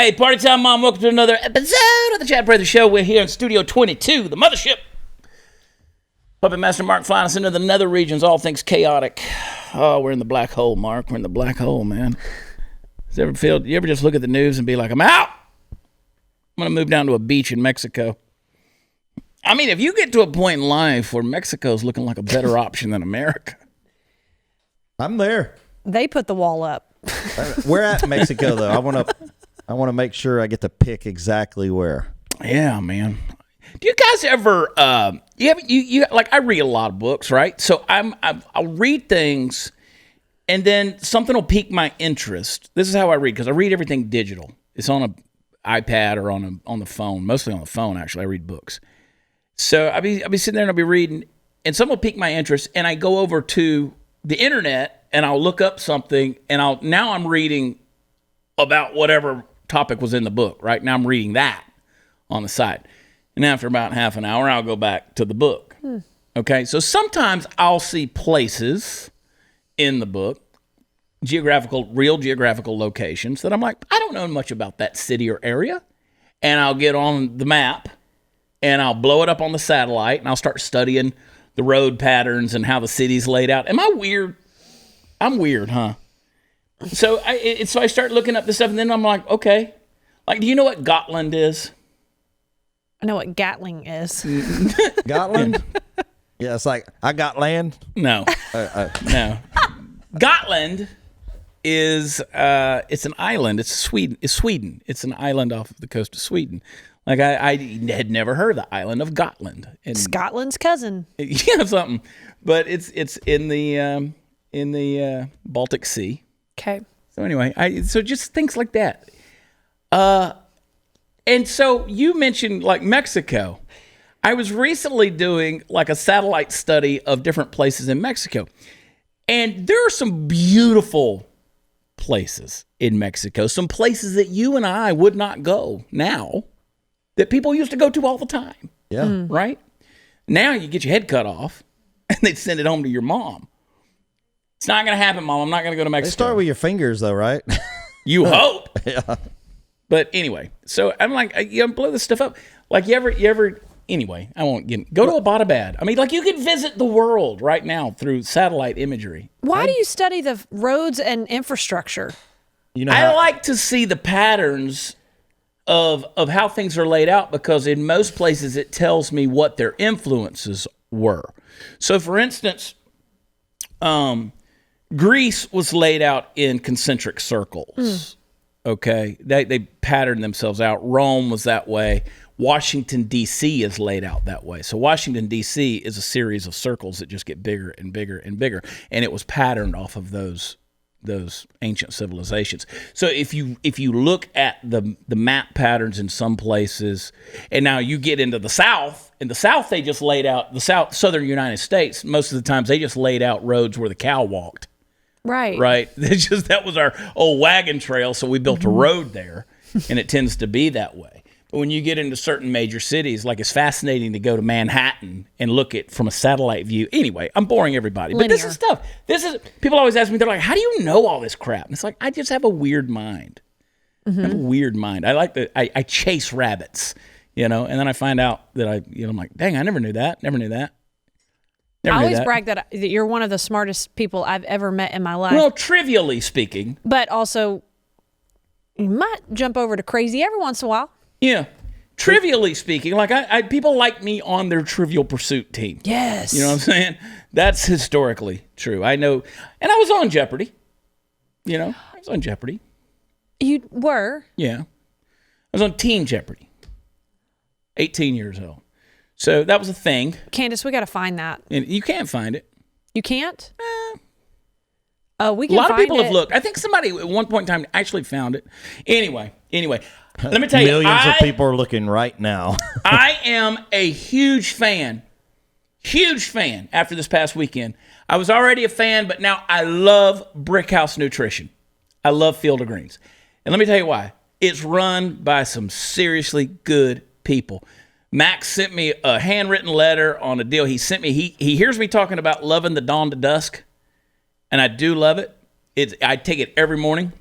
Hey, party time, Mom. Welcome to another episode of the Chad Prather Show. We're here in Studio 22, the mothership. Puppet Master Mark flying us into the nether regions, all things chaotic. Oh, we're in the black hole, Mark. We're in the black hole, man. You ever just look at the news and be like, I'm out? I'm going to move down to a beach in Mexico. I mean, if you get to a point in life where Mexico's looking like a better option than America. I'm there. They put the wall up. We're at Mexico, though. I want to make sure I get to pick exactly where. Yeah, man. Do you guys ever? You like I read a lot of books, right? So I'll read things, and then something will pique my interest. This is how I read because I read everything digital. It's on an iPad or on the phone, mostly on the phone. Actually, I read books. So I'll be sitting there and I'll be reading, and something will pique my interest, and I go over to the internet and I'll look up something, and I'm reading about whatever topic was in the book. Right now, I'm reading that on the side. And after about half an hour, I'll go back to the book. Okay, so sometimes I'll see places in the book, real geographical locations that I'm like, I don't know much about that city or area. And I'll get on the map and I'll blow it up on the satellite and I'll start studying the road patterns and how the city's laid out. Am I weird? I'm weird, huh? So I start looking up this stuff and then I'm like, okay. Like, do you know what Gotland is? I know what Gatling is. Gotland? Yeah, it's like, I got land? No. No. Gotland is, it's an island. It's Sweden. It's an island off of the coast of Sweden. Like, I had never heard of the island of Gotland. And, Scotland's cousin. Yeah, something. But it's in the Baltic Sea. Okay. So anyway, so just things like that. And so you mentioned like Mexico. I was recently doing like a satellite study of different places in Mexico. And there are some beautiful places in Mexico, some places that you and I would not go now that people used to go to all the time. Yeah. Right? Now you get your head cut off and they'd send it home to your mom. It's not going to happen, Mom. I'm not going to go to Mexico. They start with your fingers, though, right? You hope. Yeah. But anyway, so I'm like, you blow this stuff up. Like you ever, anyway, I won't go to Abbottabad. I mean, like you could visit the world right now through satellite imagery. Why do you study the roads and infrastructure? You know, I like to see the patterns of how things are laid out because in most places it tells me what their influences were. So for instance, Greece was laid out in concentric circles. Okay, they patterned themselves out. Rome was that way. Washington, D.C. is laid out that way. So Washington, D.C. is a series of circles that just get bigger and bigger and bigger. And it was patterned off of those ancient civilizations. So if you look at the map patterns in some places, and now you get into the South, in the South they just laid out, southern United States, most of the times they just laid out roads where the cow walked. Right. That was our old wagon trail, so we built a road there, and it tends to be that way. But when you get into certain major cities, like it's fascinating to go to Manhattan and look at from a satellite view. Anyway, I'm boring everybody, but this is stuff. People always ask me, they're like, "How do you know all this crap?" And it's like, I just have a weird mind. I have a weird mind. I chase rabbits, and then I find out that I'm like, dang, I never knew that. Never knew that. I always brag that you're one of the smartest people I've ever met in my life. Well, trivially speaking. But also, you might jump over to crazy every once in a while. Yeah. Trivially speaking, like I people like me on their Trivial Pursuit team. Yes. You know what I'm saying? That's historically true. I know. And I was on Jeopardy. I was on Jeopardy. You were? Yeah. I was on Teen Jeopardy. 18 years old. So that was a thing. Candace, we got to find that. And you can't find it. You can't? We can find it. A lot of people have looked. I think somebody at one point in time actually found it. Anyway, let me tell you. Millions of people are looking right now. I am a huge fan after this past weekend. I was already a fan, but now I love Brickhouse Nutrition. I love Field of Greens. And let me tell you why. It's run by some seriously good people. Max sent me a handwritten letter on a deal he sent me. He hears me talking about loving the dawn to dusk, and I do love it. I take it every morning.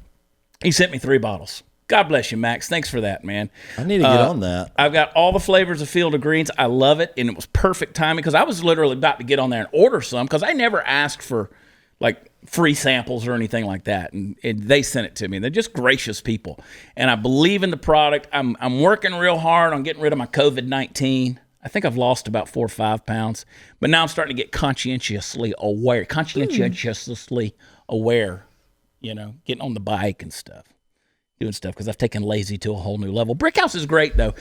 He sent me 3 bottles. God bless you, Max. Thanks for that, man. I need to get on that. I've got all the flavors of Field of Greens. I love it, and it was perfect timing because I was literally about to get on there and order some because I never asked for like free samples or anything like that, and they sent it to me. They're just gracious people, and I believe in the product. I'm working real hard on getting rid of my COVID-19. I think I've lost about 4 or 5 pounds, but now I'm starting to get conscientiously aware, getting on the bike and stuff. Doing stuff because I've taken lazy to a whole new level. Brickhouse is great, though.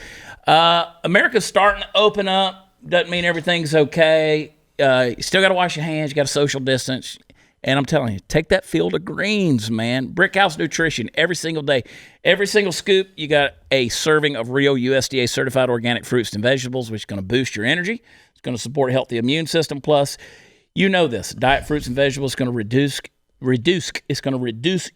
America's starting to open up. Doesn't mean everything's okay. You still got to wash your hands. You got to social distance. And I'm telling you, take that Field of Greens, man. Brickhouse Nutrition every single day. Every single scoop, you got a serving of real USDA certified organic fruits and vegetables, which is going to boost your energy. It's going to support a healthy immune system. Plus, you know this, diet fruits and vegetables is going to reduce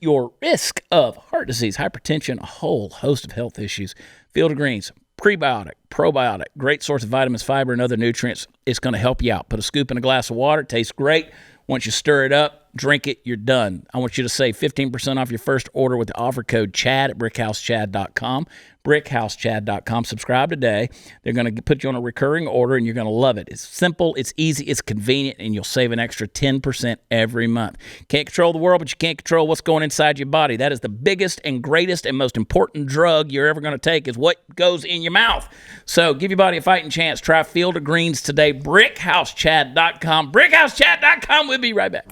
your risk of heart disease, hypertension, a whole host of health issues. Field of Greens, prebiotic, probiotic, great source of vitamins, fiber, and other nutrients. It's going to help you out. Put a scoop in a glass of water. It tastes great. Once you stir it up, drink it, you're done. I want you to save 15% off your first order with the offer code CHAD at brickhousechad.com. brickhousechad.com. Subscribe today. They're going to put you on a recurring order, and you're going to love it. It's simple, it's easy, it's convenient, and you'll save an extra 10% every month. Can't control the world, but you can't control what's going inside your body. That is the biggest and greatest and most important drug you're ever going to take is what goes in your mouth. So give your body a fighting chance. Try Field of Greens today. brickhousechad.com. brickhousechad.com. We'll be right back.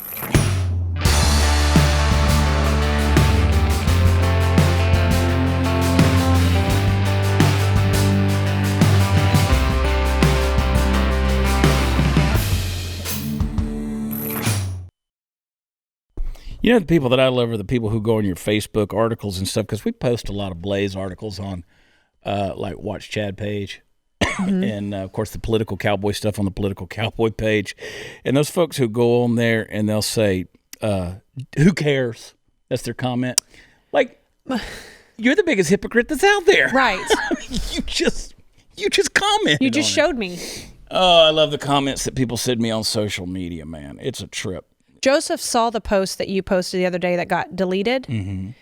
You know, the people that I love are the people who go on your Facebook articles and stuff, because we post a lot of Blaze articles on, like, Watch Chad page. And, of course, the Political Cowboy stuff on the Political Cowboy page. And those folks who go on there and they'll say, who cares? That's their comment. Like, you're the biggest hypocrite that's out there. Right. You just commented. You just showed me. Oh, I love the comments that people send me on social media, man. It's a trip. Joseph saw the post that you posted the other day that got deleted. And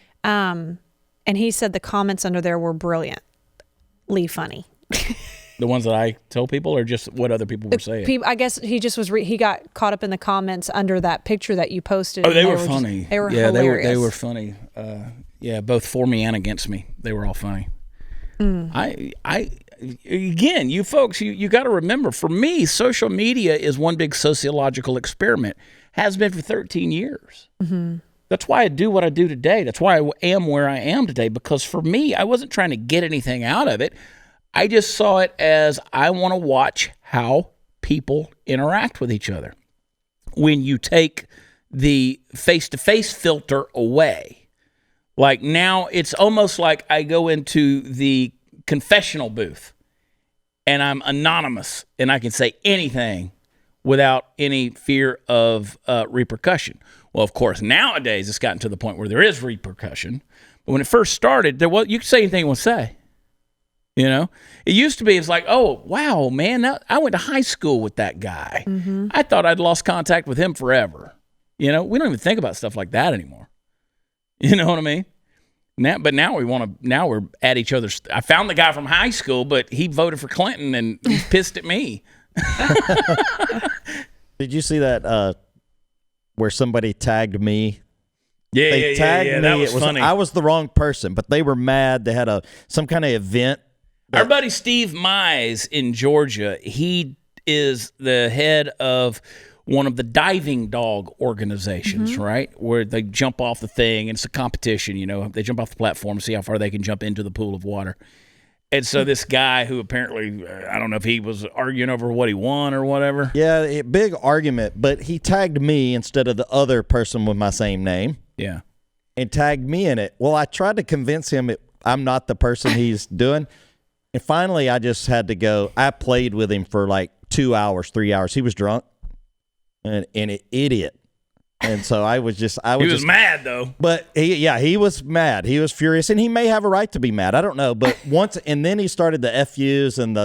he said the comments under there were brilliantly funny. The ones that I tell people, or just what other people were saying? I guess he just was. He got caught up in the comments under that picture that you posted. Oh, they were funny. They were hilarious. They were funny. Both for me and against me, they were all funny. Again, you folks, you got to remember. For me, social media is one big sociological experiment. Has been for 13 years. That's why I do what I do today. That's why I am where I am today. Because for me, I wasn't trying to get anything out of it. I just saw it as I want to watch how people interact with each other. When you take the face-to-face filter away, like now it's almost like I go into the confessional booth and I'm anonymous and I can say anything without any fear of repercussion. Well, of course, nowadays it's gotten to the point where there is repercussion. But when it first started, you could say anything you want to say. You know, it used to be, it's like, oh, wow, man, I went to high school with that guy. I thought I'd lost contact with him forever. You know, we don't even think about stuff like that anymore. You know what I mean? Now we're at each other's. I found the guy from high school, but he voted for Clinton and he's pissed at me. Did you see that where somebody tagged me? They tagged me. That was funny. I was the wrong person, but they were mad. They had some kind of event. Our buddy Steve Mize in Georgia, he is the head of one of the diving dog organizations, right? Where they jump off the thing, and it's a competition, you know. They jump off the platform to see how far they can jump into the pool of water. And so this guy who apparently, I don't know if he was arguing over what he won or whatever. Yeah, big argument, but he tagged me instead of the other person with my same name. Yeah. And tagged me in it. Well, I tried to convince him I'm not the person he's doing. And finally, I just had to go. I played with him for like 2 hours, 3 hours. He was drunk and an idiot. And so I was he was mad though. But he was mad. He was furious, and he may have a right to be mad. I don't know. But and then he started the FUs and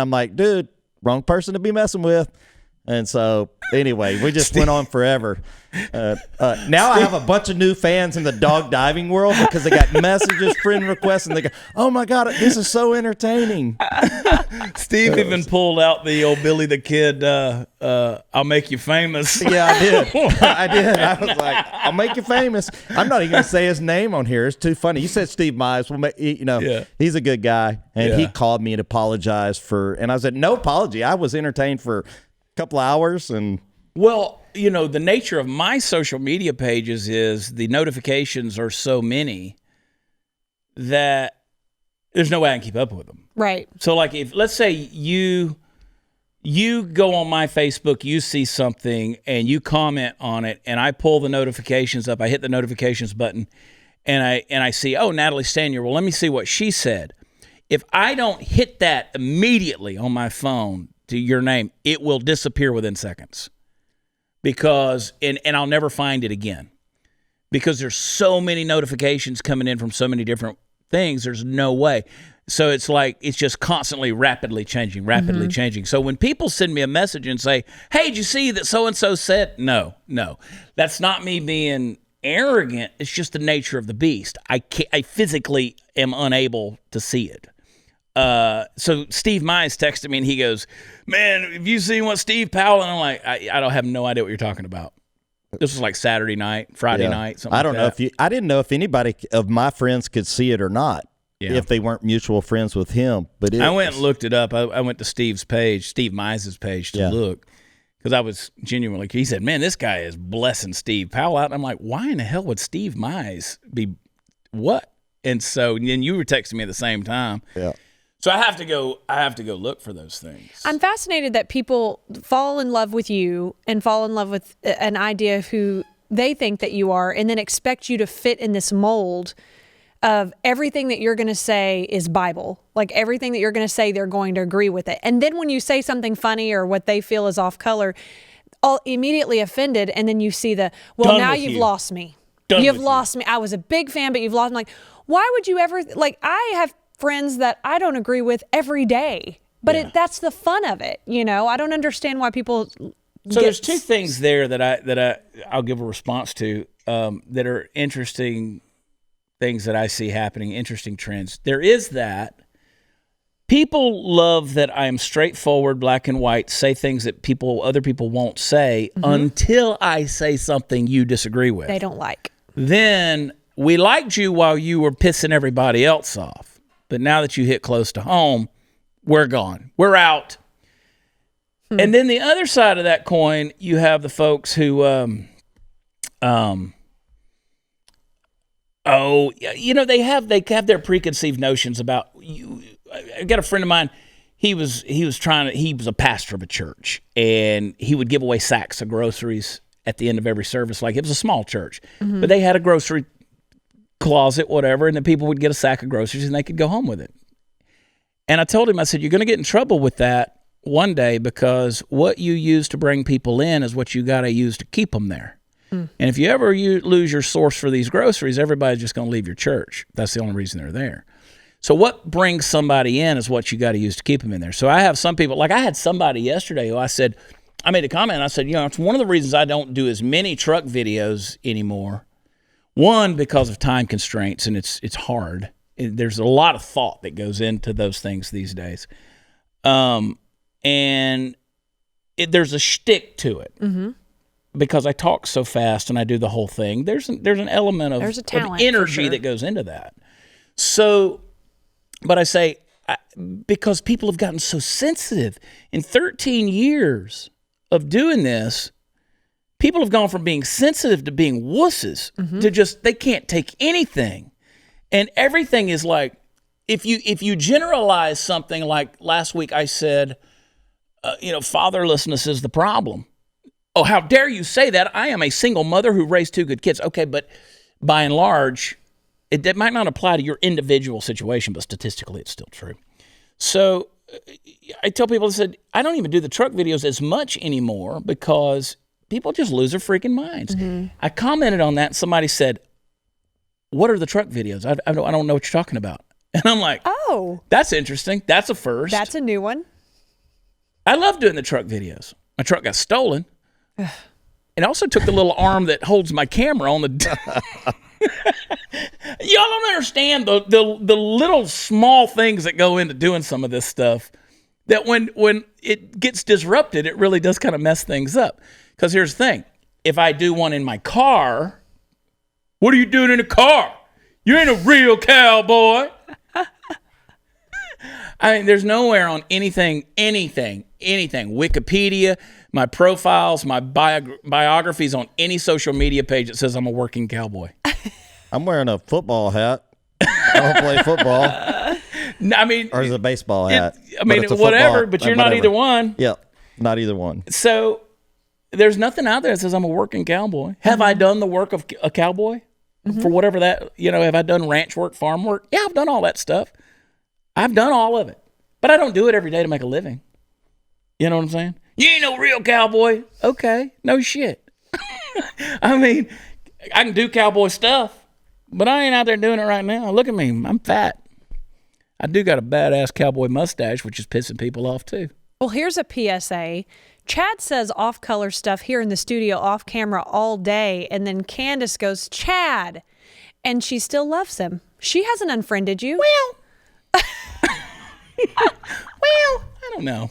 I'm like, dude, wrong person to be messing with. And so, anyway, we just went on forever. Now I have a bunch of new fans in the dog diving world because they got messages, friend requests, and they go, "Oh my God, this is so entertaining." Steve even pulled out the old Billy the Kid, I'll make you famous. Yeah, I did. I was like, "I'll make you famous." I'm not even going to say his name on here. It's too funny. You said Steve Mize. Well, he's a good guy. And he called me and apologized and I said, no apology. I was entertained for couple hours. And well, the nature of my social media pages is the notifications are so many that there's no way I can keep up with them. Right. So like if let's say you go on my Facebook, you see something and you comment on it, and I pull the notifications up, I hit the notifications button, and I see, oh, Natalie Stanier, well, let me see what she said. If I don't hit that immediately on my phone to your name, it will disappear within seconds, because and I'll never find it again, because there's so many notifications coming in from so many different things. There's no way. So it's like it's just constantly rapidly changing. So when people send me a message and say, "Hey, did you see that so and so said?" No, that's not me being arrogant. It's just the nature of the beast. I physically am unable to see it. So Steve Mize texted me and he goes, "Man, have you seen what Steve Powell?" And I'm like, I don't have no idea what you're talking about. This was like Saturday night, Friday night, something I don't like know I didn't know if anybody of my friends could see it or not, if they weren't mutual friends with him. But I went and looked it up. I went to Steve Mize's page to look, because I was genuinely, he said, "Man, this guy is blessing Steve Powell out." And I'm like, why in the hell would Steve Mize be what? And so then you were texting me at the same time. Yeah. So I have to go look for those things. I'm fascinated that people fall in love with you and fall in love with an idea of who they think that you are, and then expect you to fit in this mold of everything that you're going to say is Bible. Like everything that you're going to say, they're going to agree with it. And then when you say something funny or what they feel is off color, all immediately offended. And then you see now you've lost me. You've lost me. I was a big fan, but you've lost me. Like, why would you ever, like, I have friends that I don't agree with every day, but that's the fun of it. I don't understand why people. So there's two things there that I'll give a response to that are interesting things that I see happening, interesting trends. There is that people love that I am straightforward, black and white, say things that other people won't say until I say something you disagree with. They don't like. Then we liked you while you were pissing everybody else off. But now that you hit close to home, we're gone. We're out. And then the other side of that coin, you have the folks who, they have their preconceived notions about you. I got a friend of mine. He was a pastor of a church, and he would give away sacks of groceries at the end of every service. Like, it was a small church, but they had a grocery closet, whatever, and then people would get a sack of groceries and they could go home with it. And I told him, I said, you're going to get in trouble with that one day, because what you use to bring people in is what you got to use to keep them there. And if you ever lose your source for these groceries, everybody's just going to leave your church. That's the only reason they're there. So what brings somebody in is what you got to use to keep them in there. So I have some people, like I had somebody yesterday who I made a comment, and I said, it's one of the reasons I don't do as many truck videos anymore. One, because of time constraints, and it's hard. There's a lot of thought that goes into those things these days. And there's a shtick to it. Because I talk so fast and I do the whole thing. There's an element of energy that goes into that. So, but I say, because people have gotten so sensitive. In 13 years of doing this, people have gone from being sensitive to being wusses to just, they can't take anything. And everything is like, if you generalize something, like last week I said, fatherlessness is the problem. Oh, how dare you say that? I am a single mother who raised 2 good kids. Okay, but by and large, it might not apply to your individual situation, but statistically it's still true. So I tell people, I said, I don't even do the truck videos as much anymore because people just lose their freaking minds. I commented on that, and somebody said, what are the truck videos? I don't know what you're talking about. And I'm like, oh, that's interesting. That's a first. That's a new one. I love doing the truck videos. My truck got stolen. And I also took the little arm that holds my camera on the. Y'all don't understand the little small things that go into doing some of this stuff. That when it gets disrupted, it really does kind of mess things up. Because here's the thing: if I do one in my car, what are you doing in a car? You ain't a real cowboy. I mean, there's nowhere on anything, Wikipedia, my profiles, my biographies on any social media page that says I'm a working cowboy. I'm wearing a football hat. I don't play football. I mean, or is it a baseball hat? Whatever, but you're not either one. Yep, not either one. So there's nothing out there that says I'm a working cowboy. Have I done the work of a cowboy? For whatever that, have I done ranch work, farm work? Yeah, I've done all that stuff. I've done all of it. But I don't do it every day to make a living. You know what I'm saying? You ain't no real cowboy. Okay, no shit. I mean, I can do cowboy stuff, but I ain't out there doing it right now. Look at me. I'm fat. I do got a badass cowboy mustache, which is pissing people off too. Well, here's a PSA. Chad says off-color stuff here in the studio, off camera all day, and then Candace goes, Chad, and she still loves him. She hasn't unfriended you. Well, I don't know.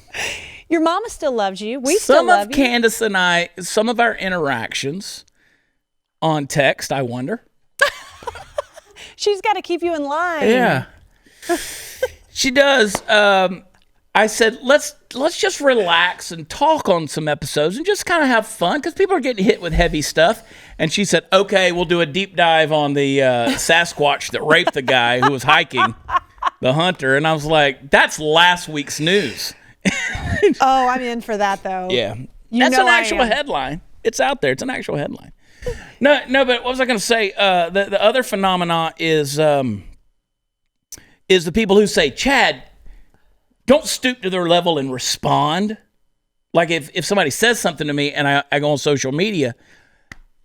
Your mama still loves you. We still love you. Some of Candace and I, some of our interactions on text, I wonder. She's got to keep you in line. Yeah. She does. I said, let's just relax and talk on some episodes and just kind of have fun because people are getting hit with heavy stuff. And she said, okay, we'll do a deep dive on the Sasquatch that raped the guy who was hiking, the hunter. And I was like, that's last week's news. Oh, I'm in for that, though. Yeah. That's an actual headline. It's out there. It's an actual headline. No, but what was I going to say? The other phenomena is the people who say, Chad, don't stoop to their level and respond. Like if somebody says something to me and I go on social media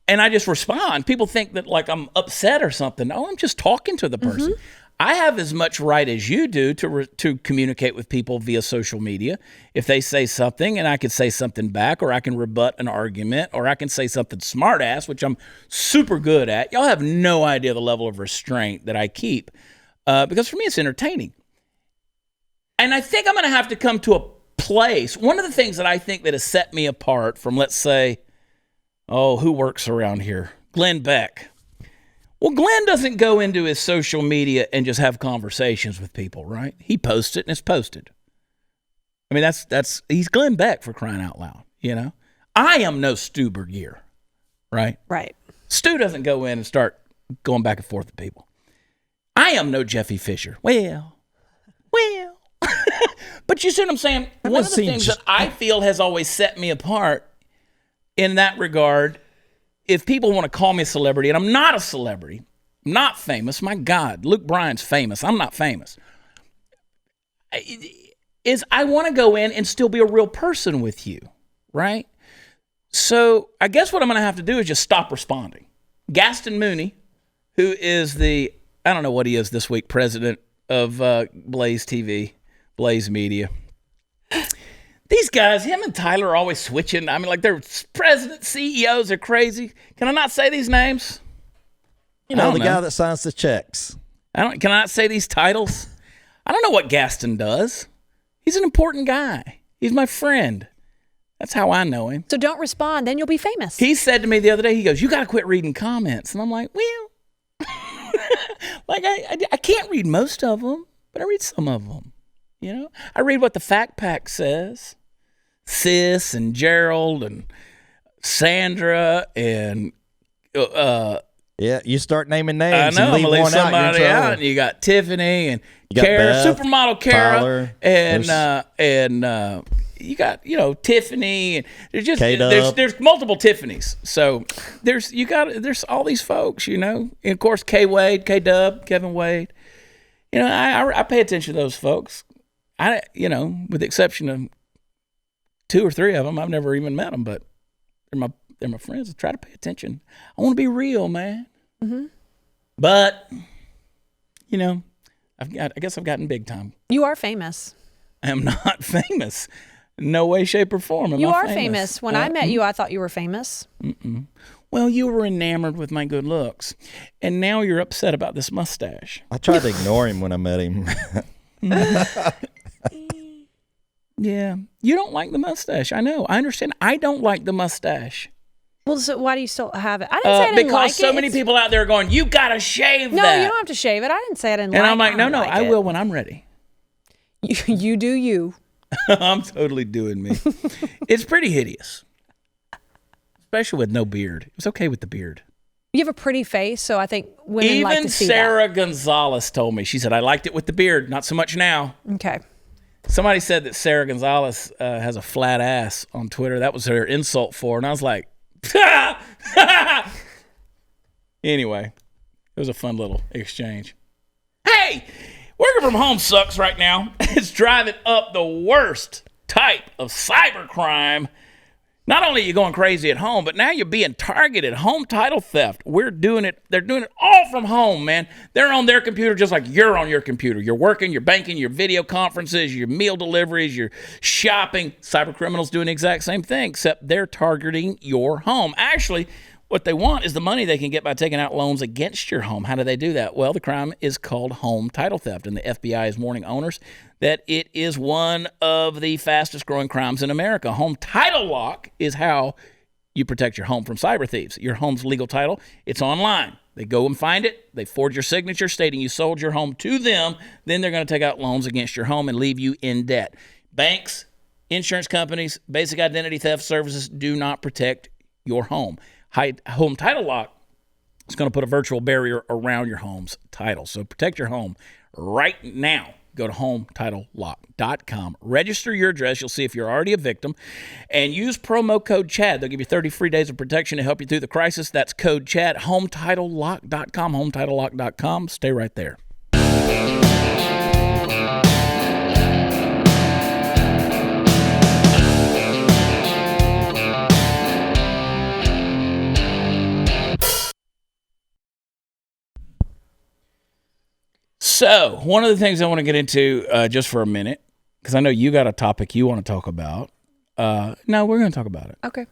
and I just respond, people think that like I'm upset or something. No, I'm just talking to the person. Mm-hmm. I have as much right as you do to communicate with people via social media. If they say something and I can say something back, or I can rebut an argument, or I can say something smart ass, which I'm super good at. Y'all have no idea the level of restraint that I keep because for me it's entertaining. And I think I'm going to have to come to a place. One of the things that I think that has set me apart from, let's say, who works around here? Glenn Beck. Well, Glenn doesn't go into his social media and just have conversations with people, right? He posts it and it's posted. I mean, he's Glenn Beck, for crying out loud, I am no Stu Burgier, right? Right. Stu doesn't go in and start going back and forth with people. I am no Jeffy Fisher. Well. But you see what I'm saying? One of the things that I feel has always set me apart in that regard, if people want to call me a celebrity, and I'm not a celebrity, I'm not famous, my God, Luke Bryan's famous, I'm not famous, is I want to go in and still be a real person with you, right? So I guess what I'm going to have to do is just stop responding. Gaston Mooney, who is I don't know what he is this week, president of Blaze TV, Blaze Media. These guys, him and Tyler are always switching. I mean, like they're president, CEOs are crazy. Can I not say these names? The guy that signs the checks. Can I not say these titles? I don't know what Gaston does. He's an important guy. He's my friend. That's how I know him. So don't respond, then you'll be famous. He said to me the other day, he goes, you got to quit reading comments. And I'm like, well, like I can't read most of them, but I read some of them. I read what the Fact Pack says. Sis and Gerald and Sandra and yeah, you start naming names. I know, and leave somebody out, and you got Tiffany and Kara, supermodel Kara, Tyler, and you got Tiffany, and there's multiple Tiffanys. So there's all these folks, and of course K Wade, K Dub, Kevin Wade. I pay attention to those folks. With the exception of 2 or 3 of them, I've never even met them, but they're my friends. I try to pay attention. I want to be real, man. Mm-hmm. But I guess I've gotten big time. You are famous. I am not famous. No way, shape, or form. You are famous. When I met you, I thought you were famous. Well, you were enamored with my good looks, and now you're upset about this mustache. I tried to ignore him when I met him. Yeah. You don't like the mustache. I know. I understand. I don't like the mustache. Well, so why do you still have it? I didn't say I didn't because like it. so many people out there are going, you got to shave No, that. you don't have to shave it. I didn't say I didn't And like it. I'm like, no, like I it. will when I'm ready. You do you. I'm totally doing me. It's pretty hideous, especially with no beard. It's okay with the beard. You have a pretty face, so I think women like to see Even Sarah Gonzalez told me. She said, I liked it with the beard, not so much now. that. Okay. Somebody said that Sarah Gonzalez has a flat ass on Twitter. That was her insult for her. And I was like, anyway, it was a fun little exchange. Hey, working from home sucks right now. It's driving up the worst type of cybercrime. Not only are you going crazy at home, but now you're being targeted. Home title theft. We're doing it. They're doing it all from home, man. They're on their computer just like you're on your computer. You're working, you're banking, your video conferences, your meal deliveries, your shopping. Cyber criminals doing the exact same thing, except they're targeting your home. Actually, what they want is the money they can get by taking out loans against your home. How do they do that? Well, the crime is called home title theft, and the FBI is warning owners that it is one of the fastest growing crimes in America. Home title lock is how you protect your home from cyber thieves. Your home's legal title, it's online. They go and find it. They forge your signature stating you sold your home to them. Then they're going to take out loans against your home and leave you in debt. Banks, insurance companies, basic identity theft services do not protect your home. Home title lock is going to put a virtual barrier around your home's title. So protect your home right now. Go to HomeTitleLock.com. Register your address. You'll see if you're already a victim. And use promo code CHAD. They'll give you 30 free days of protection to help you through the crisis. That's code CHAD. HomeTitleLock.com. HomeTitleLock.com. Stay right there. So, one of the things I want to get into just for a minute, because I know you got a topic you want to talk about. No, we're going to talk about it. Okay.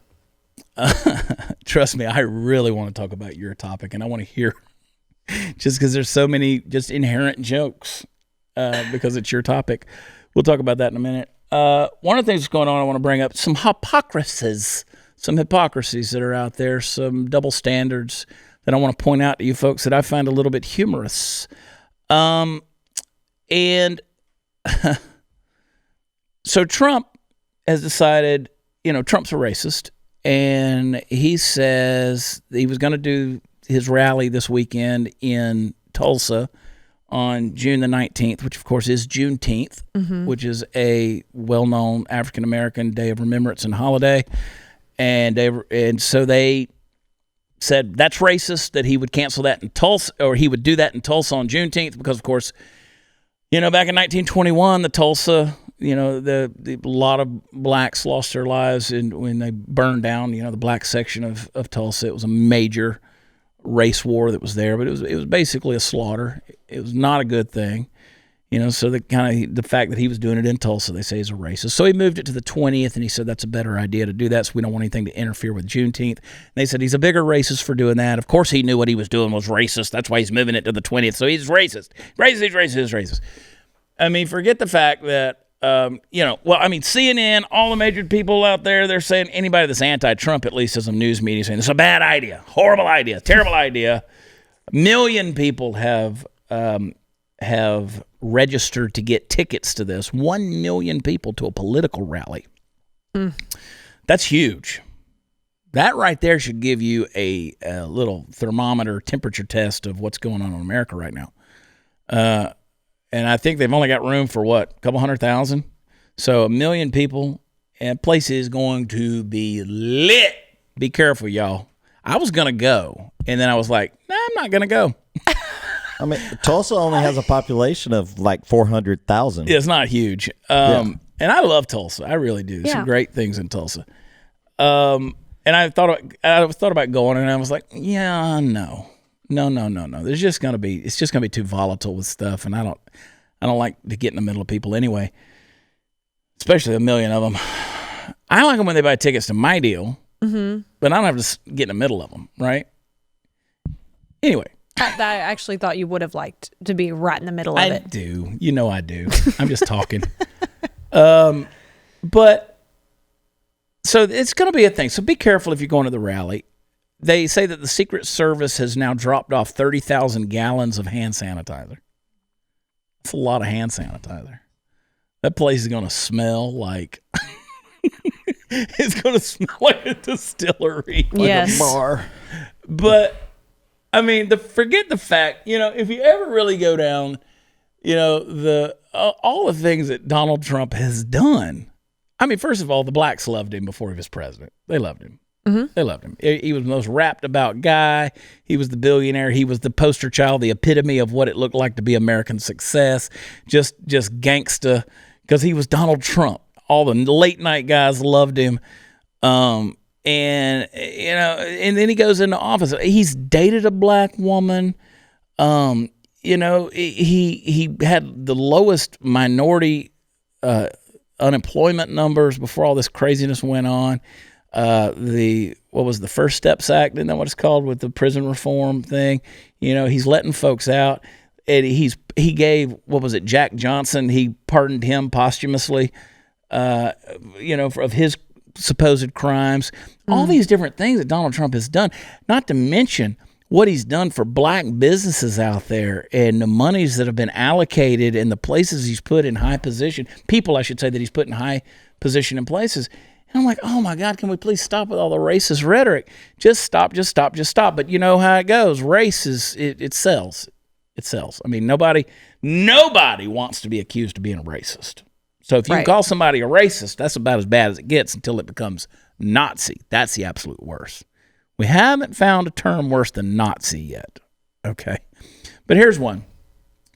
Trust me, I really want to talk about your topic, and I want to hear, just because there's so many just inherent jokes because it's your topic. We'll talk about that in a minute. One of the things that's going on, I want to bring up some hypocrisies that are out there, some double standards that I want to point out to you folks that I find a little bit humorous. And so Trump has decided, Trump's a racist, and he says he was going to do his rally this weekend in Tulsa on June the 19th, which of course is Juneteenth, which is a well-known African-American day of remembrance and holiday. And so they said that's racist, that he would cancel that in Tulsa, or he would do that in Tulsa on Juneteenth, because of course, back in 1921, the Tulsa, the lot of blacks lost their lives when they burned down, the black section of Tulsa. It was a major race war that was there, but it was basically a slaughter. It was not a good thing. So the fact that he was doing it in Tulsa, they say, is a racist. So he moved it to the 20th, and he said that's a better idea to do that, so we don't want anything to interfere with Juneteenth. And they said he's a bigger racist for doing that. Of course he knew what he was doing was racist. That's why he's moving it to the 20th. So he's racist. Racist. I mean, forget the fact that, CNN, all the major people out there, they're saying anybody that's anti-Trump, at least as a news media, saying it's a bad idea, horrible idea, terrible idea. 1 million people have registered to get tickets to this. 1 million people to a political rally. That's huge. That right there should give you a little thermometer temperature test of what's going on in America right now. And I think they've only got room for a couple 100,000. So 1 million people, and place is going to be lit. Be careful, y'all. I was going to go, and then I was like, nah, I'm not going to go. I mean, Tulsa only has a population of like 400,000. Yeah, it's not huge. And I love Tulsa. I really do. There's some great things in Tulsa. And I thought about going, and I was like, yeah, no. It's just gonna be too volatile with stuff, and I don't like to get in the middle of people anyway. especially a million of them. I like them when they buy tickets to my deal, but I don't have to get in the middle of them, right? Anyway. I actually thought you would have liked to be right in the middle of it. I do. You know I do. I'm just talking. But, so it's going to be a thing. So be careful if you're going to the rally. They say that the Secret Service has now dropped off 30,000 gallons of hand sanitizer. That's a lot of hand sanitizer. That place is going to smell like... it's going to smell like a distillery. Like Yes. a bar. But... I mean, forget the fact, if you ever really go down, all the things that Donald Trump has done. I mean, first of all, the blacks loved him before he was president. They loved him. They loved him. He was the most rapped about guy. He was the billionaire. He was the poster child, the epitome of what it looked like to be American success. Just gangsta, because he was Donald Trump. All the late night guys loved him. And then he goes into office. He's dated a black woman. He had the lowest minority unemployment numbers before all this craziness went on. What was the First Steps Act? Isn't that what it's called, with the prison reform thing? He's letting folks out. And he gave, what was it, Jack Johnson? He pardoned him posthumously, of his supposed crimes. All these different things that Donald Trump has done, not to mention what he's done for black businesses out there and the monies that have been allocated and the places he's put in high position, people I should say that he's put in high position in places. And I'm like, oh my God, can we please stop with all the racist rhetoric? Just stop. But you know how it goes. Race it sells. It sells. I mean, nobody wants to be accused of being a racist. So if you call somebody a racist, that's about as bad as it gets until it becomes Nazi. That's the absolute worst. We haven't found a term worse than Nazi yet. Okay. But here's one.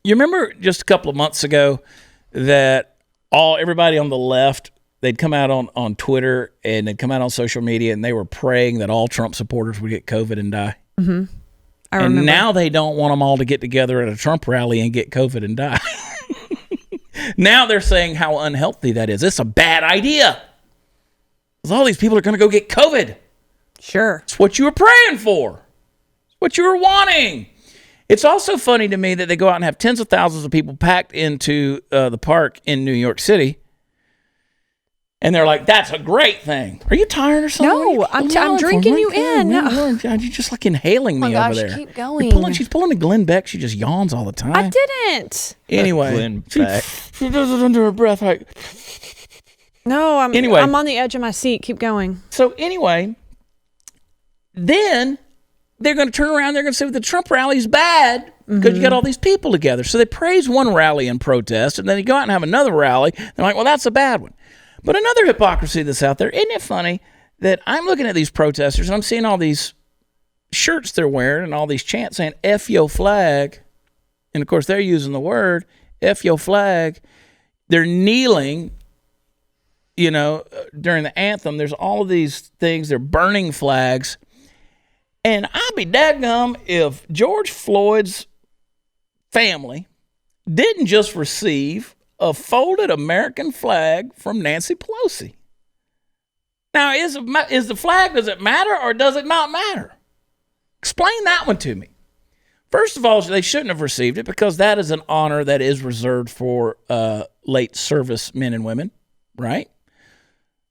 You remember just a couple of months ago that everybody on the left, they'd come out on Twitter and they'd come out on social media and they were praying that all Trump supporters would get COVID and die. Mm-hmm. I remember. And now they don't want them all to get together at a Trump rally and get COVID and die. Now they're saying how unhealthy that is. It's a bad idea. Because all these people are going to go get COVID. Sure. It's what you were praying for. It's what you were wanting. It's also funny to me that they go out and have tens of thousands of people packed into the park in New York City. And they're like, that's a great thing. Are you tired or something? No, I'm drinking you in. No. You're just like inhaling me over there. Keep going. She's pulling a Glenn Beck. She just yawns all the time. I didn't. Anyway, Glenn Beck. She does it under her breath. Like, no, Anyway. I'm on the edge of my seat. Keep going. so anyway, then they're going to turn around. They're going to say the Trump rally is bad because you got all these people together. So they praise one rally and protest, and then you go out and have another rally. They're like, well, that's a bad one. But another hypocrisy that's out there, isn't it funny that I'm looking at these protesters and I'm seeing all these shirts they're wearing and all these chants saying F your flag. And of course they're using the word F your flag. They're kneeling, during the anthem. There's all of these things. They're burning flags. And I'd be dadgum if George Floyd's family didn't just receive a folded American flag from Nancy Pelosi. Now, is the flag, does it matter or does it not matter? Explain that one to me. First of all, they shouldn't have received it because that is an honor that is reserved for late service men and women, right?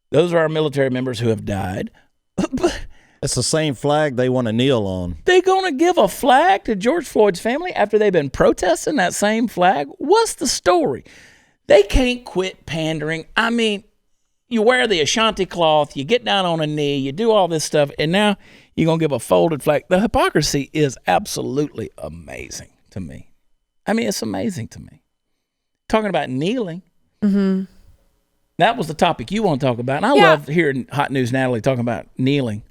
Those are our military members who have died. But It's the same flag they want to kneel on. they going to give a flag to George Floyd's family after they've been protesting that same flag? What's the story? They can't quit pandering. I mean, you wear the Ashanti cloth, you get down on a knee, you do all this stuff, and now you're going to give a folded flag. The hypocrisy is absolutely amazing to me. I mean, it's amazing to me. Talking about kneeling. Mm-hmm. That was the topic you want to talk about. And I love hearing Hot News Natalie talking about kneeling.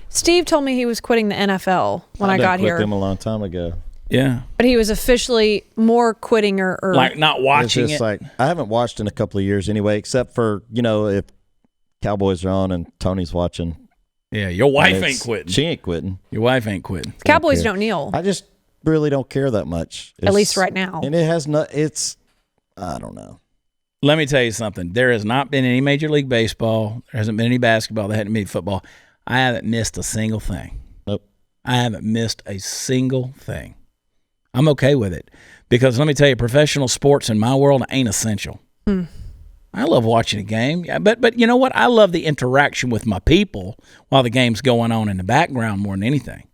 Steve told me he was quitting the NFL when I got here. I quit them a long time ago. Yeah. But he was officially more quitting or Like not watching It's just it. like, I haven't watched in a couple of years anyway, except for, if Cowboys are on and Tony's watching. Yeah, your wife and ain't quitting. She ain't quitting. Your wife ain't quitting. Cowboys care. don't kneel. I just really don't care that much. At least right now. And it has not, I don't know. Let me tell you something. There has not been any Major League Baseball. There hasn't been any basketball. There hasn't been any football. I haven't missed a single thing. Nope. I haven't missed a single thing. I'm okay with it because let me tell you, professional sports in my world ain't essential. I love watching a game, but you know what? I love the interaction with my people while the game's going on in the background more than anything.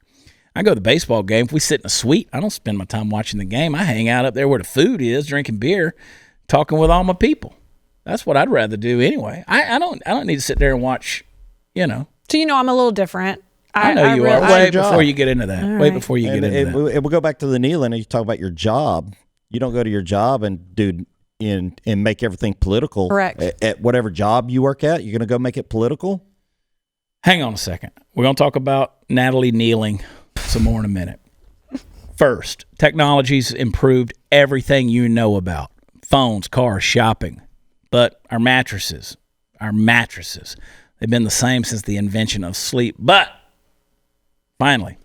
I go to the baseball game. If we sit in a suite, I don't spend my time watching the game. I hang out up there where the food is, drinking beer, talking with all my people. That's what I'd rather do anyway. I don't need to sit there and watch, you know. So I'm a little different. I know you are. realize- Wait before you get into that. All Wait right. before you get into that. We'll go back to the kneeling and you talk about your job. You don't go to your job and make everything political. Correct. At whatever job you work at, you're going to go make it political? Hang on a second. We're going to talk about Natalie kneeling some more in a minute. First, technology's improved everything you know about. Phones, cars, shopping. But our mattresses, they've been the same since the invention of sleep. But finally,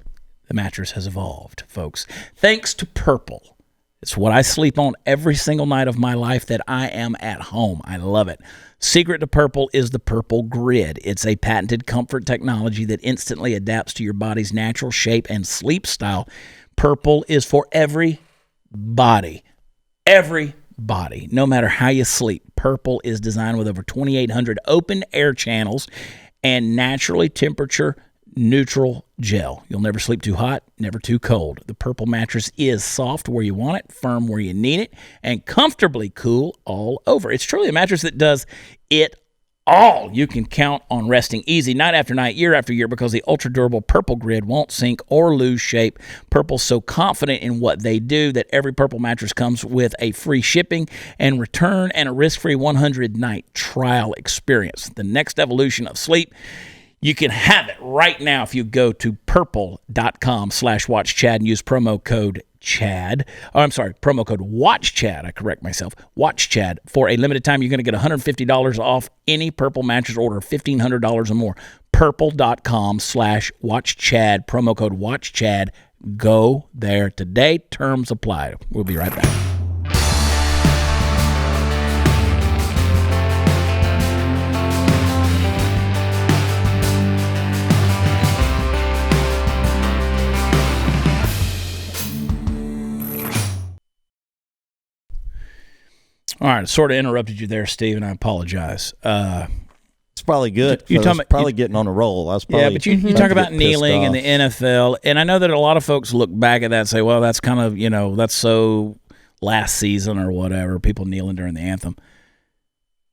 the mattress has evolved, folks. Thanks to Purple. It's what I sleep on every single night of my life that I am at home. I love it. Secret to Purple is the Purple Grid. It's a patented comfort technology that instantly adapts to your body's natural shape and sleep style. Purple is for everybody. Everybody. No matter how you sleep. Purple is designed with over 2,800 open air channels and naturally temperature neutral gel. You'll never sleep too hot, never too cold. The Purple mattress is soft where you want it, firm where you need it, and comfortably cool all over. It's truly a mattress that does it all. You can count on resting easy night after night, year after year, because the ultra-durable Purple Grid won't sink or lose shape. Purple's so confident in what they do that every Purple mattress comes with a free shipping and return and a risk-free 100-night trial experience. The next evolution of sleep. You can have it right now if you go to purple.com/watchchad and use promo code CHAD. Promo code WATCHCHAD. I correct myself. WATCHCHAD. For a limited time, you're going to get $150 off any Purple mattress order of $1,500 or more. Purple.com/watchchad. Promo code WATCHCHAD. Go there today. Terms apply. We'll be right back. All right, sort of interrupted you there, Steve, and I apologize. It's probably good. You're I was probably getting on a roll. I was probably but you talk about kneeling in the NFL, and I know that a lot of folks look back at that and say, well, that's kind of, that's so last season or whatever, people kneeling during the anthem.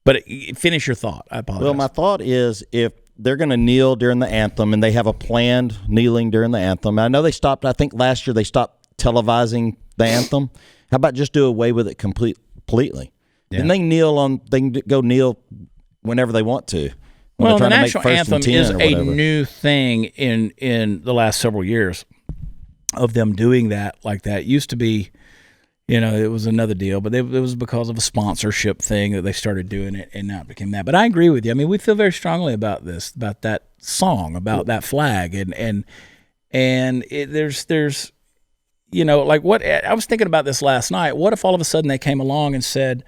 But finish your thought. I apologize. Well, my thought is if they're going to kneel during the anthem and they have a planned kneeling during the anthem, I know I think last year they stopped televising the anthem. How about just do away with it completely? Yeah. And they can go kneel whenever they want to. Well, the national anthem is a new thing in the last several years of them doing that like that. It used to be, it was another deal, but it was because of a sponsorship thing that they started doing it, and now it became that. But I agree with you. I mean, we feel very strongly about this, about that song, about that flag, and there's like what I was thinking about this last night. What if all of a sudden they came along and said,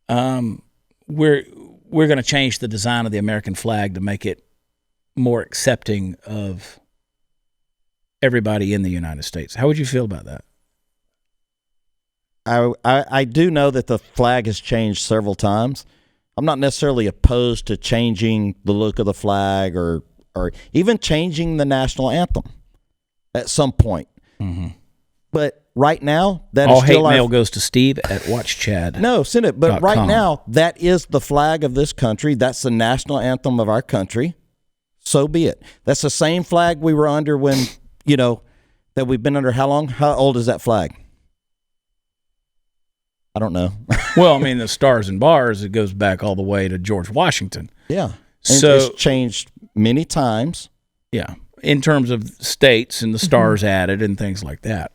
we're going to change the design of the American flag to make it more accepting of everybody in the United States? How would you feel about that? I do know that the flag has changed several times. I'm not necessarily opposed to changing the look of the flag or even changing the national anthem at some point. Mm-hmm. But right now, that all is still hate mail goes to Steve at WatchChad. No, send it. But right now, that is the flag of this country. That's the national anthem of our country. So be it. That's the same flag we were under when, that we've been under how long? How old is that flag? I don't know. Well, I mean, the stars and bars, it goes back all the way to George Washington. Yeah. And so it's changed many times. Yeah. In terms of states and the stars added and things like that.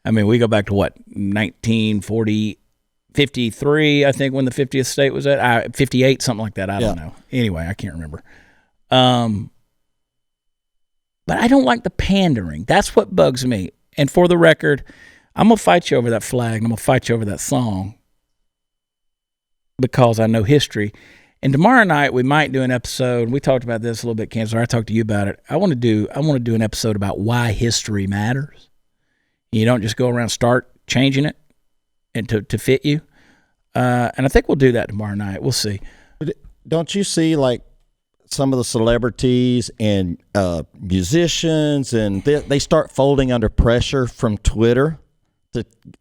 I mean, we go back to 1953, I think, when the 50th state was at 58, something like that. I don't know. Anyway, I can't remember. But I don't like the pandering. That's what bugs me. And for the record, I'm going to fight you over that flag and I'm going to fight you over that song. because I know history. And tomorrow night we might do an episode. We talked about this a little bit, Chancellor. I talked to you about it. I want to do an episode about why history matters. You don't just go around and start changing it and to fit you. And I think we'll do that tomorrow night. We'll see. Don't you see like some of the celebrities and musicians, and they start folding under pressure from Twitter?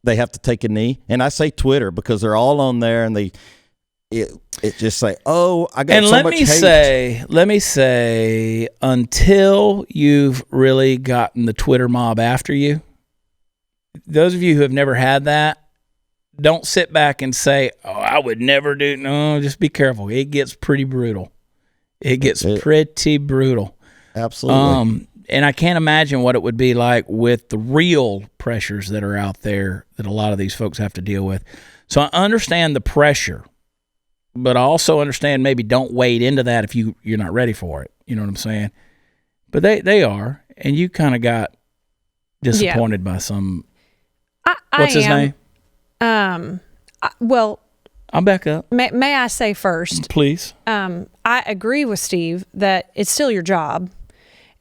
They have to take a knee. And I say Twitter because they're all on there, and it just say, oh, I got so much hate. Let me say, until you've really gotten the Twitter mob after you, those of you who have never had that, don't sit back and say, oh, I would never do. No, just be careful. It gets pretty brutal. Pretty brutal. Absolutely. And I can't imagine what it would be like with the real pressures that are out there that a lot of these folks have to deal with. So I understand the pressure, but I also understand maybe don't wade into that if you're not ready for it. You know what I'm saying? But they are, and you kind of got disappointed by some. What's his name? Well, I'll back up. May I say first, please? I agree with Steve that it's still your job,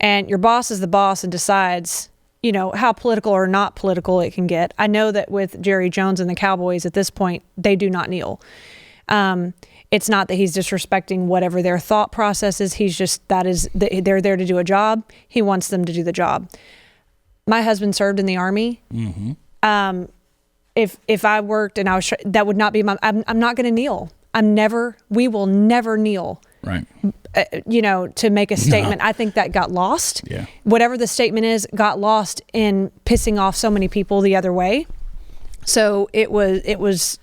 and your boss is the boss and decides, how political or not political it can get. I know that with Jerry Jones and the Cowboys at this point, they do not kneel. It's not that he's disrespecting whatever their thought process is. They're there to do a job. He wants them to do the job. My husband served in the Army. Mm-hmm. If I worked and I was, that would not be I'm not going to kneel. We will never kneel. Right. To make a statement. No. I think that got lost. Yeah. Whatever the statement is, got lost in pissing off so many people the other way. So it was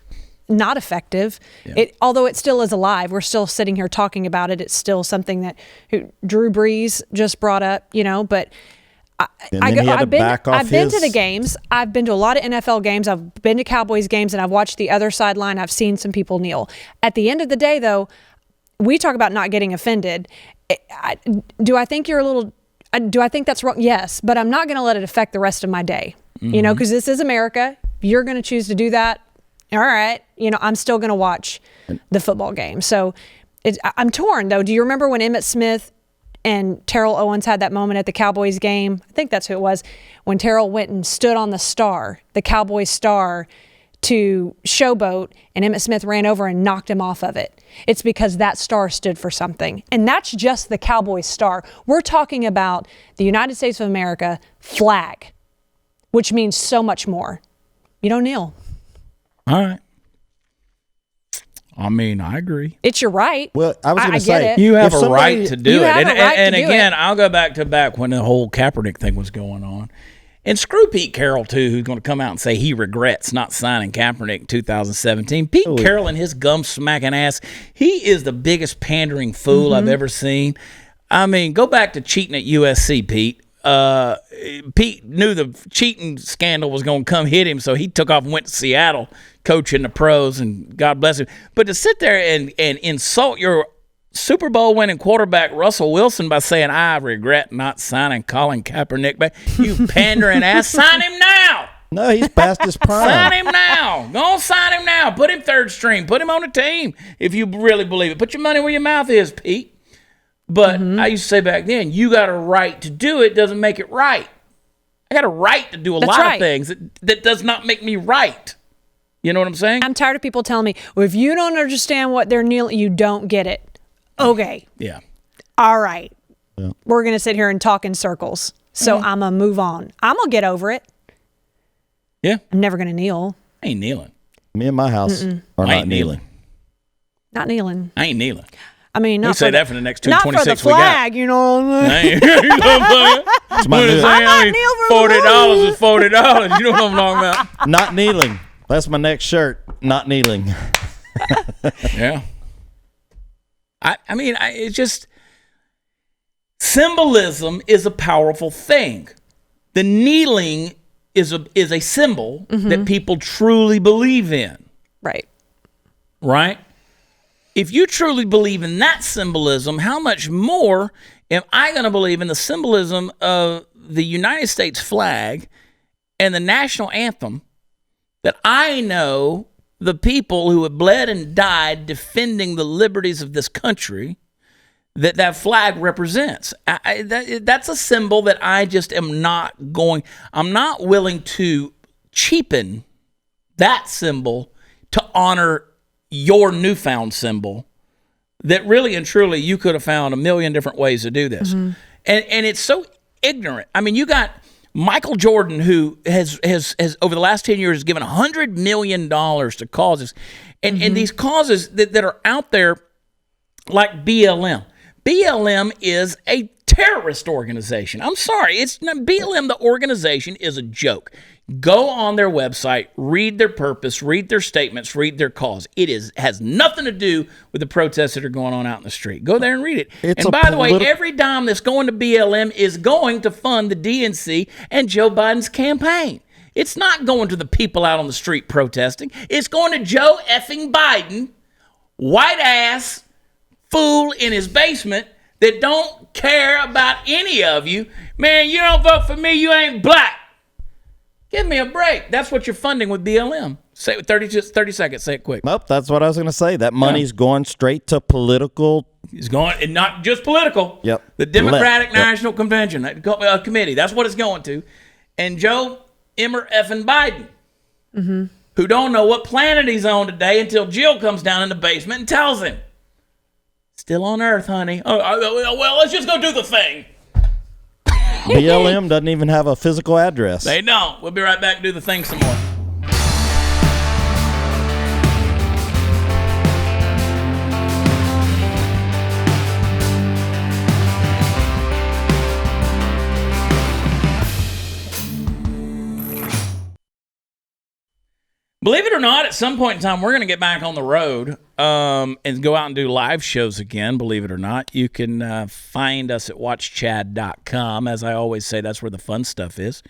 not effective. Yeah. Although it still is alive. We're still sitting here talking about it. It's still something that Drew Brees just brought up, but I've been to the games. I've been to a lot of NFL games. I've been to Cowboys games, and I've watched the other sideline. I've seen some people kneel. At the end of the day, though, we talk about not getting offended. Do I think that's wrong? Yes, but I'm not going to let it affect the rest of my day. Mm-hmm. Because this is America. You're going to choose to do that. All right. I'm still going to watch the football game. So I'm torn, though. Do you remember when Emmitt Smith and Terrell Owens had that moment at the Cowboys game? I think that's who it was, when Terrell went and stood on the Cowboys star, to showboat, and Emmitt Smith ran over and knocked him off of it. It's because that star stood for something. And that's just the Cowboys star. We're talking about the United States of America flag, which means so much more. You don't kneel. All right. I mean, I agree. It's your right. Well, I was going to say, you have a right to do it. And again, I'll go back to back when the whole Kaepernick thing was going on. And screw Pete Carroll, too, who's going to come out and say he regrets not signing Kaepernick in 2017. Pete Carroll and his gum-smacking ass, he is the biggest pandering fool I've ever seen. I mean, go back to cheating at USC, Pete. Pete knew the cheating scandal was going to come hit him, so he took off and went to Seattle coaching the pros, and God bless him. But to sit there and insult your Super Bowl winning quarterback Russell Wilson by saying, I regret not signing Colin Kaepernick back, you pandering ass, sign him now. No, he's past his prime. Sign him now. Go sign him now. Put him third string. Put him on the team if you really believe it. Put your money where your mouth is, Pete. But I used to say back then, you got a right to do it, doesn't make it right. I got a right to do a lot of things that does not make me right. You know what I'm saying? I'm tired of people telling me, well, if you don't understand what they're kneeling, you don't get it. Okay. Yeah. All right. Yeah. We're going to sit here and talk in circles. So I'm going to move on. I'm going to get over it. Yeah. I'm never going to kneel. I ain't kneeling. Me and my house are not kneeling. Not kneeling. I ain't kneeling. I mean, not say that for the next 226 not for the flag, we got. You know what I mean? I'm not kneeling for $40 is $40. You know what I'm talking about? Not kneeling. That's my next shirt. Not kneeling. Yeah. I mean, it's just, symbolism is a powerful thing. The kneeling is a symbol that people truly believe in. Right. Right? If you truly believe in that symbolism, how much more am I going to believe in the symbolism of the United States flag and the national anthem that I know the people who have bled and died defending the liberties of this country that flag represents. That's a symbol that I just am not going, I'm not willing to cheapen that symbol to honor your newfound symbol that really and truly you could have found a million different ways to do this. And it's so ignorant. I mean, you got Michael Jordan, who has over the last 10 years given $100 million to causes. And these causes that are out there like BLM. BLM is a terrorist organization. I'm sorry. It's not, BLM, the organization, is a joke. Go on their website, read their purpose, read their statements, read their cause. It has nothing to do with the protests that are going on out in the street. Go there and read it. And by the way, every dime that's going to BLM is going to fund the DNC and Joe Biden's campaign. It's not going to the people out on the street protesting. It's going to Joe effing Biden, white ass fool in his basement that don't care about any of you. Man, you don't vote for me, you ain't black. Give me a break. That's what you're funding with BLM. Say it 30 seconds. Say it quick. Nope, that's what I was going to say. That money's going straight to political. It's going, and not just political. Yep. The Democratic National Convention Committee. That's what it's going to. And Joe Emmer effing Biden, who don't know what planet he's on today until Jill comes down in the basement and tells him. Still on Earth, honey. Well, let's just go do the thing. BLM doesn't even have a physical address. They don't. We'll be right back and do the thing some more. Believe it or not, at some point in time, we're going to get back on the road and go out and do live shows again, believe it or not. You can find us at watchchad.com. As I always say, that's where the fun stuff is.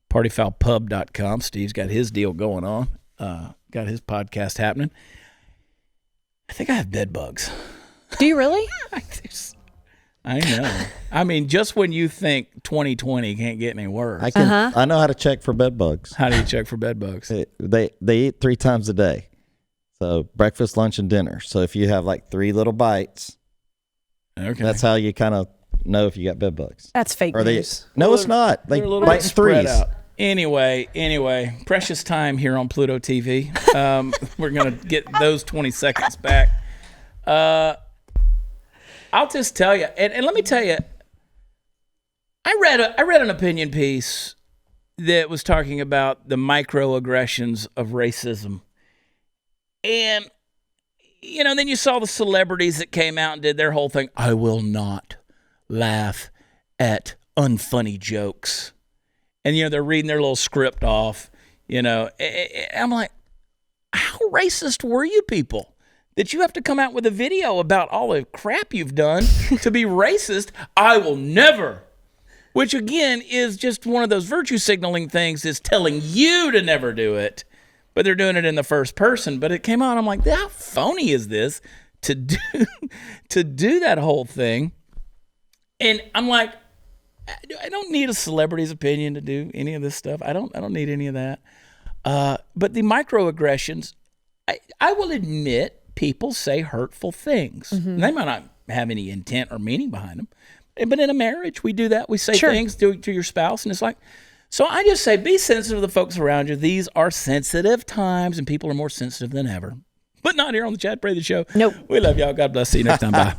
Partyfoulpub.com. Steve's got his deal going on. Got his podcast happening. I think I have bed bugs. Do you really? I know. I mean, just when you think 2020 can't get any worse. I know how to check for bed bugs. How do you check for bed bugs? They eat 3 times a day. So breakfast, lunch, and dinner. So if you have like 3 little bites, that's how you kind of know if you got bed bugs. That's fake news. No, it's not. They bite 3s. Out. Anyway, precious time here on Pluto TV. We're going to get those 20 seconds back. I'll just tell you, and let me tell you, I read an opinion piece that was talking about the microaggressions of racism. And, then you saw the celebrities that came out and did their whole thing. I will not laugh at unfunny jokes. And, they're reading their little script off, I'm like, how racist were you people? That you have to come out with a video about all the crap you've done to be racist. I will never. Which, again, is just one of those virtue signaling things, is telling you to never do it. But they're doing it in the first person. But it came out, I'm like, how phony is this to do that whole thing? And I'm like, I don't need a celebrity's opinion to do any of this stuff. I don't need any of that. But the microaggressions, I will admit, people say hurtful things. They might not have any intent or meaning behind them. But in a marriage, we do that. We say things to your spouse, and it's like, so I just say, be sensitive to the folks around you. These are sensitive times, and people are more sensitive than ever. But not here on the Chad Prather Show. Nope. We love y'all. God bless. See you next time. Bye.